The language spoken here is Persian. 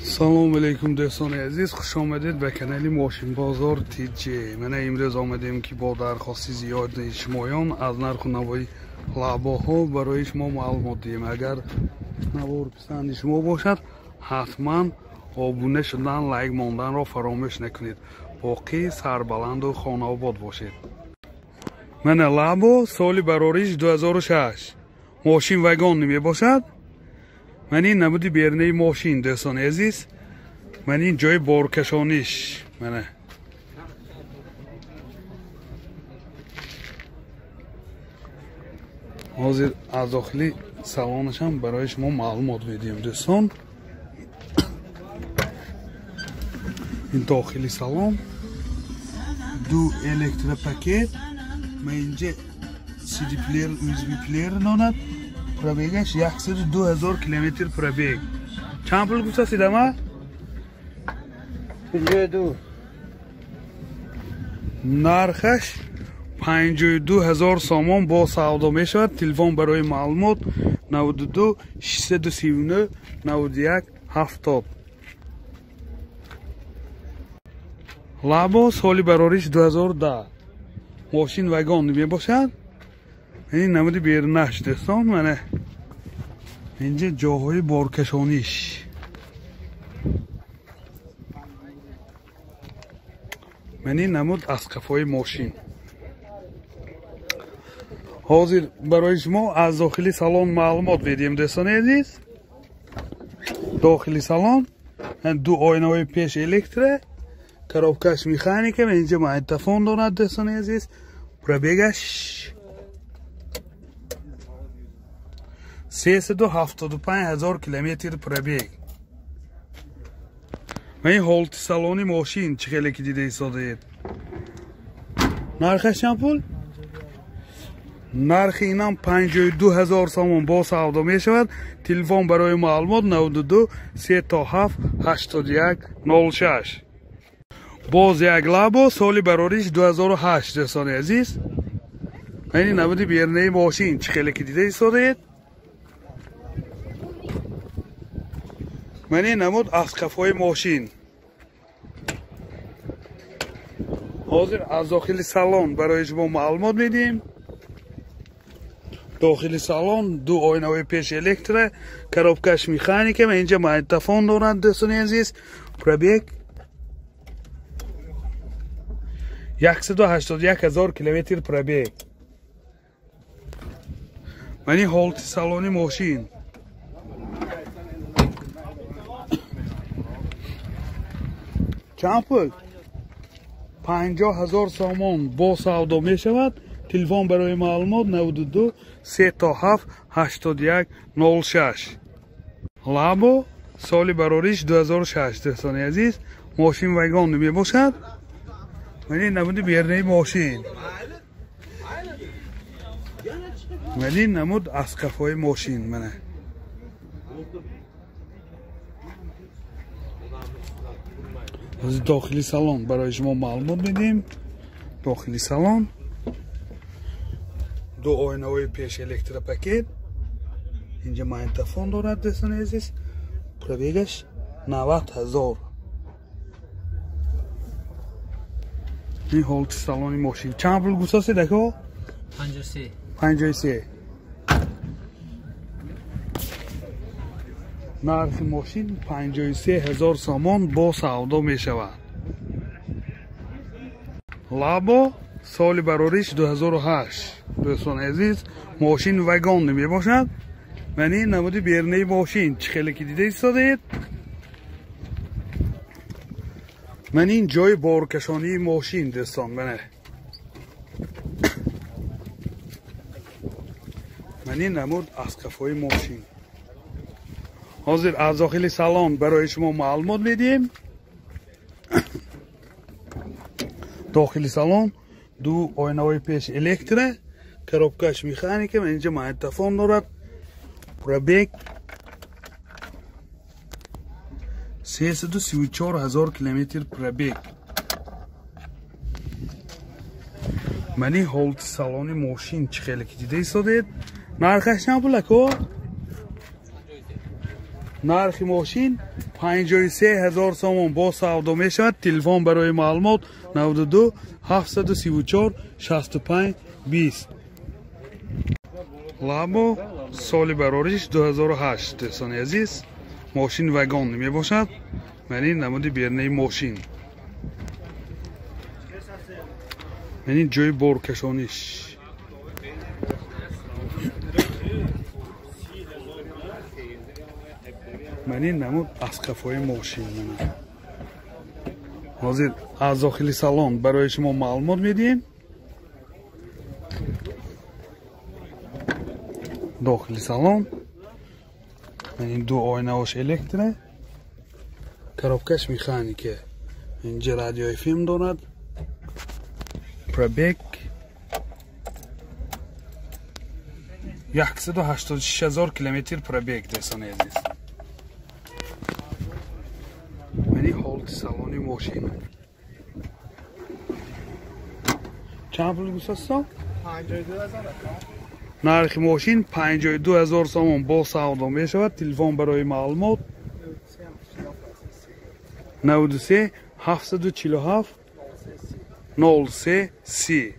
سلام علیکم دوستان عزیز، خوش آمدید به کانال ماشین بازار تیجی. من امروز آمدیم که با درخواست زیاد شمایان از نرخ و نوای لعباها برای شما معلومات دهیم. اگر نوار پسند شما باشد حتما آبونه شدن، لایک ماندن را فراموش نکنید. باقی سربلند و خانه آباد باشید. من لعبا سال براریش 2006 ماشین وگان نمی باشد. من این نمودی بیرنه ماشین دوستان عزیز، من این جای بارکشانیش منه حاضر از داخلی سالانش هم برای شما معلومات بدیم دوستان. این داخلی سالان دو الکتر پاکت، من اینجا سی دی پلیر USB پلیر دارد. پرابیگش 102,000 کیلومتر پرابیگ. چند پول گفته سیدما؟ 52. نرخش 52,000 سامان با سودا می شود. تلفن برای معلومات 92 639 91 70. لابا سالی براریش 2010 ماشین وگان می باشد. این نمودی بیرنش دوستان منه اینجا جاهای بارکشانیش. من این نمود از کفای ماشین. حاضر برای شما از داخلی سالن معلومات بدیم دوستان عزیز. داخلی سالن دو آینه های پیش الکتره، کارابکش میخانیکه و اینجا مایتفون دارد دوستان عزیز. پرابیگش 375,000 کیلومتر پرابیگ. و این حالت سالانی ماشین چه خیلی که دیده ایستاده اید. نرخش چند پول؟ نرخ اینم 52,000 سامان با سودا می شود. تلفن برای معلومات 92 37 81 06. باز یک لابا سالی براریش 2008 دوستان عزیز. این نمودی بیرنه ماشین چه خیلی که دیده ایستاده اید. من این نمود از کفای ماشین. حاضر از داخل سالن برای شما معلومات میدیم. داخل سالن دو آینه های پیش الکتره، کارابکش میخانیکه و اینجا مایتفون دارند دوستان عزیز. پرابیگ 181,000 کیلومتر پرابیگ. من این حالت سالانی ماشین. چند پول؟ 50,000 سامان با سودا می شود. تلفن برای معلومات 92 37 81 06. لابا سالی براریش 2006 دوستان عزیز. ماشین وگان نمی باشد. من این نمود بیرنه ماشین. من این نمود از کفای ماشین منه. از داخلی سالن برای شما معلومات میدیم. داخلی سالن دو آینه های پیش الکتر پاکت، اینجا مایتفون دارد دوستان عزیز. پرابیگش 90,000. این حالت سالانی ماشین چند پول گوسته سیدکا؟ 53. 53. نرخ ماشین 53,000 سامان با سودا می شود. لابا سال براریش 2008 دوستان عزیز. ماشین وگان نمی باشد. من این نمودی بیرنه ماشین چه خیلی که دیده ایستاده اید. من این جای بارکشانی ماشین دوستان منه. من این نمود از کفای ماشین. حاضر از داخل سالن برای شما معلومات میدیم. داخل سالن دو آینه های پیش الکتره، کارابکش میخانیکه و اینجا مایتفون دارد. پرابیگ 334,000 کیلومتر پرابیگ. منی حالت سالن ماشین چه خیلی که دیده ایستادید نرخش نبوله که نرخ ماشین 53,000 سوم با سودا می شود. تلفن برای معلومات 92 734 65 20. لابو سال برارش 2008 دوستان عزیز. ماشین وگان می باشد. منی نمود بیرنه ماشین منی جای بارکشانیش منی نمود از کفای ماشین منی حاضر از داخل سالن برای شما معلومات میدیم. داخل سالن منی دو آینه هاش الکتره коробкаш механике اینجا رادیوی فیلم دارد پرابیگ 186,000 کیلومتر پرابیگ دوستان عزیز. منی حالت سالن ماشین چند پول گوست 52,000 نرخ ماشین 52,000 سوم با سودا می شود. تلفن برای معلومات 93 747 03 30.